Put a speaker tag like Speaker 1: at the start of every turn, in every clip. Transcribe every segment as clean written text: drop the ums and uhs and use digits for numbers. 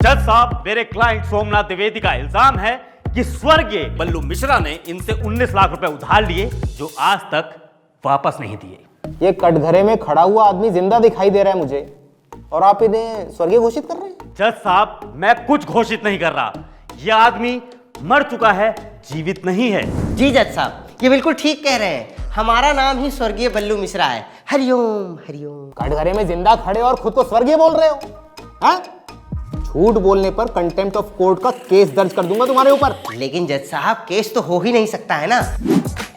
Speaker 1: जज साहब, मेरे क्लाइंट सोमनाथ द्विवेदी का इल्जाम है कि स्वर्गीय बल्लू मिश्रा ने इनसे 19 लाख रुपए उधार लिए जो आज तक वापस नहीं दिए।
Speaker 2: ये कटघरे में खड़ा हुआ आदमी जिंदा दिखाई दे रहा है मुझे, और आप इन्हें स्वर्गीय घोषित कर रहे हैं?
Speaker 1: जज साहब, मैं कुछ घोषित नहीं कर रहा। यह आदमी मर चुका है, जीवित नहीं है।
Speaker 3: जी जज साहब, ये बिल्कुल ठीक कह रहे हैं। हमारा नाम ही स्वर्गीय बल्लू मिश्रा है। हरिओम हरिओम।
Speaker 2: कटघरे में जिंदा खड़े और खुद को स्वर्गीय बोल रहे हो? हाँ? झूठ बोलने पर कंटेम्प्ट ऑफ कोर्ट का केस दर्ज कर दूंगा तुम्हारे ऊपर।
Speaker 3: लेकिन जज साहब, केस तो हो ही नहीं सकता है ना,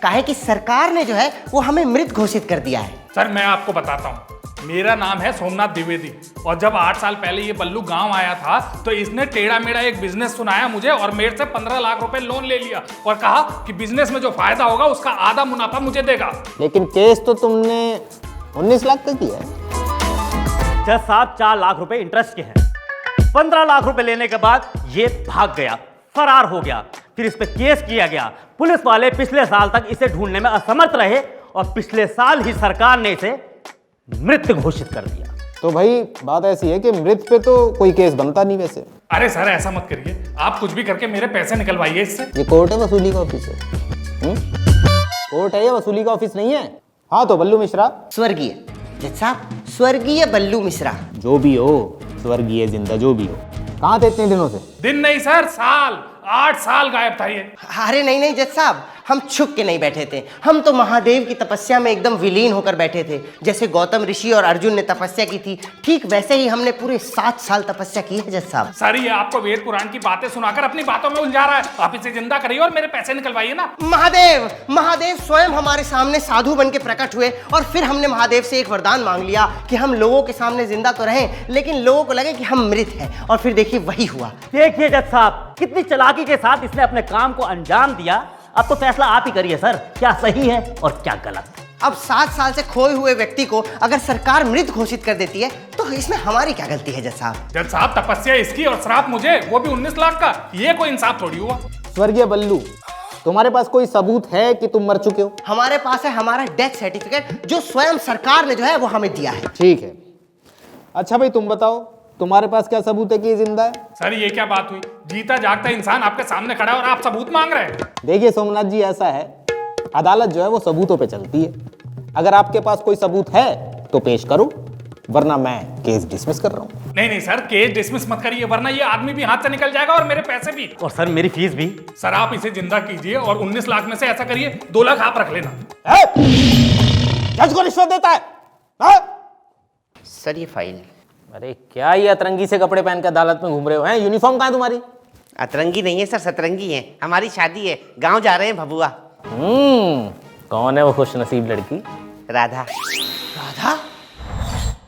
Speaker 3: काहे कि सरकार ने जो है वो हमें मृत घोषित कर दिया है।
Speaker 4: सर मैं आपको बताता हूँ, मेरा नाम है सोमनाथ द्विवेदी और जब 8 साल पहले ये बल्लू गांव आया था तो इसने टेढ़ा मेढ़ा एक बिजनेस सुनाया मुझे और मेरे से 15 लाख रुपए लोन ले लिया और कहा कि बिजनेस में जो फायदा होगा उसका आधा मुनाफा मुझे देगा।
Speaker 2: लेकिन केस तो तुमने 19 लाख का किया है।
Speaker 1: जज साहब, 4 लाख रुपए इंटरेस्ट के हैं। 15 लाख रुपए लेने के बाद ये भाग गया, फरार हो गया। फिर इस पे केस किया गया। पुलिस वाले पिछले साल तक इसे ढूंढने में असमर्थ रहे और पिछले साल ही सरकार ने इसे मृत घोषित कर दिया।
Speaker 2: तो भाई बात ऐसी है कि मृत पे तो कोई केस बनता नहीं वैसे।
Speaker 4: अरे सर ऐसा मत करिए, आप कुछ भी करके मेरे पैसे निकलवाइए इससे।
Speaker 2: ये कोर्ट है, वसूली का ऑफिस है? कोर्ट है, ये वसूली का ऑफिस नहीं है। हाँ तो बल्लू मिश्रा
Speaker 3: स्वर्गीय जज साहब, स्वर्गीय बल्लू मिश्रा।
Speaker 2: जो भी हो, स्वर्गीय जिंदा जो भी हो, कहाँ थे इतने दिनों से?
Speaker 4: दिन नहीं सर, साल। 8 साल गायब था ये।
Speaker 3: अरे नहीं नहीं जज साहब, हम छुप के नहीं बैठे थे। हम तो महादेव की तपस्या में एकदम विलीन होकर बैठे थे। जैसे गौतम ऋषि और अर्जुन ने तपस्या की थी, ठीक वैसे ही हमने पूरे 7 साल तपस्या की है जज साहब।
Speaker 4: सर ये आपको वेद पुराण की बातें सुनाकर अपनी बातों में उलझा रहा है। आप इसे जिंदा करिए और मेरे पैसे निकलवाइए ना।
Speaker 3: महादेव स्वयं हमारे सामने साधु बन के प्रकट हुए और फिर हमने महादेव से एक वरदान मांग लिया कि हम लोगों के सामने जिंदा तो रहें लेकिन लोगों को लगे कि हम मृत हैं, और फिर देखिए वही हुआ।
Speaker 1: देखिए जज साहब, कितनी चालाकी के साथ इसने अपने काम को अंजाम दिया। अब तो फैसला आप ही करिए सर, क्या सही है और क्या गलत।
Speaker 3: अब 7 साल से खोए हुए व्यक्ति को अगर सरकार मृत घोषित कर देती है तो इसमें हमारी क्या गलती है जज साहब?
Speaker 4: जज साहब, तपस्या इसकी और श्राप मुझे, वो भी 19 लाख का। ये कोई इंसाफ थोड़ी हुआ।
Speaker 2: स्वर्गीय बल्लू, तुम्हारे पास कोई सबूत है कि तुम मर चुके हो?
Speaker 3: हमारे पास है हमारा डेथ सर्टिफिकेट जो स्वयं सरकार ने जो है वो हमें दिया है।
Speaker 2: ठीक है। अच्छा भाई तुम बताओ, तुम्हारे पास क्या सबूत है कि ये जिंदा है?
Speaker 4: सर ये क्या बात हुई, जीता जागता इंसान आपके सामने खड़ा है और आप सबूत मांग रहे हैं।
Speaker 2: देखिए सोमनाथ जी, ऐसा है, अदालत जो है वो सबूतों पे चलती है। अगर आपके पास कोई सबूत है तो पेश करो, वरना मैं केस डिसमिस कर रहा हूँ।
Speaker 4: नहीं नहीं सर, केस डिसमिस मत करिए, वरना ये आदमी भी हाथ से निकल जाएगा और मेरे पैसे भी।
Speaker 1: और सर मेरी फीस भी।
Speaker 4: सर आप इसे जिंदा कीजिए और 19 लाख में से ऐसा करिए 2 लाख आप रख लेना।
Speaker 2: जज को रिश्वत देता है? हाँ?
Speaker 3: सर ये फाइल।
Speaker 2: अरे क्या ये अतरंगी से कपड़े पहन कर अदालत में घूम रहे हो? हैं यूनिफॉर्म कहाँ है तुम्हारी?
Speaker 3: अतरंगी नहीं है सर, सतरंगी है। हमारी शादी है, गांव जा रहे हैं भभुआ।
Speaker 2: कौन है वो खुशनसीब लड़की?
Speaker 3: राधा। राधा?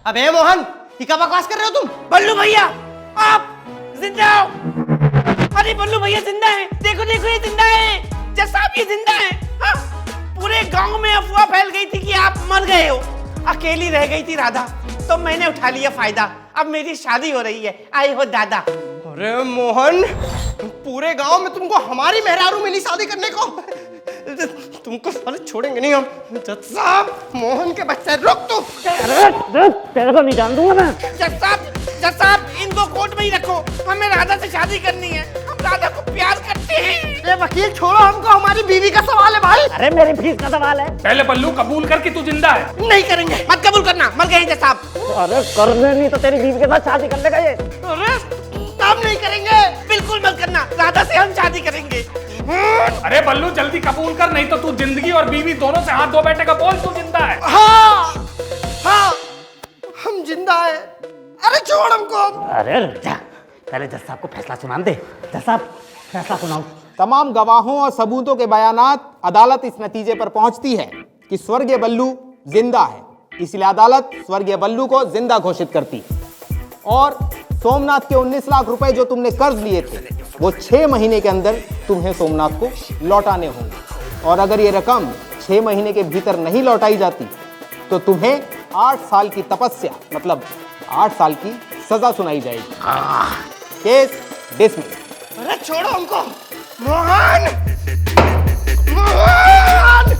Speaker 3: अबे मोहन, ये क्या बकवास कर रहे हो तुम? बल्लू भैया, आप जिंदा हो? अरे बल्लू भैया जिंदा है, देखो देखो ये जिंदा है। जज साहब ये जिंदा है। हाँ? पूरे गांव में अफवाह फैल गई थी कि आप मर गए हो। अकेली रह गई थी राधा, तो मैंने उठा लिया फायदा। अब मेरी शादी हो रही है, आई हो दादा। अरे मोहन, पूरे गांव में तुमको हमारी मेहरारू मिली शादी करने को। तुमको साले छोड़ेंगे नहीं हम। जज साहब, मोहन के बच्चे रुक तू।
Speaker 1: तेरे को नहीं जान दूंगा मैं।
Speaker 3: जज साहब इनको कोर्ट में ही रखो, हमें राधा से शादी करनी है। हम राधा को प्यार करते हैं। ये वकील छोड़ो हमको, हमारी बीवी का सवाल है भाई।
Speaker 1: अरे मेरी फीस का सवाल है।
Speaker 4: पहले बल्लू कबूल कर कि तू जिंदा है।
Speaker 3: नहीं करेंगे, मत कबूल करना, मर गए जज साहब।
Speaker 1: अरे करने नहीं तो तेरी बीवी के साथ शादी करने का ये।
Speaker 3: अरे हम नहीं करेंगे, बिल्कुल मत करना। राधा से हम शादी करेंगे।
Speaker 4: अरे बल्लू जल्दी कबूल कर, नहीं तो तू जिंदगी और बीवी दोनों से हाथ धो बैठेगा। बोल तू जिंदा है।
Speaker 3: हाँ हाँ, हम जिंदा है। अरे छोड़ हमको।
Speaker 1: अरे जा, पहले जज साहब को फैसला सुनाने दे। जज साहब फैसला सुनाओ।
Speaker 2: तमाम गवाहों और सबूतों के बयानात अदालत इस नतीजे पर पहुंचती है कि स्वर्गीय बल्लू जिंदा है, इसलिए अदालत स्वर्गीय बल्लू को जिंदा घोषित करती है। और सोमनाथ के 19 लाख रुपए जो तुमने कर्ज लिए थे वो 6 महीने के अंदर तुम्हें सोमनाथ को लौटाने होंगे। और अगर ये रकम 6 महीने के भीतर नहीं लौटाई जाती तो तुम्हें 8 साल की तपस्या मतलब 8 साल की सजा सुनाई जाएगी। Case dismiss.
Speaker 3: अरे छोड़ो हमको। मोहन, मोहन!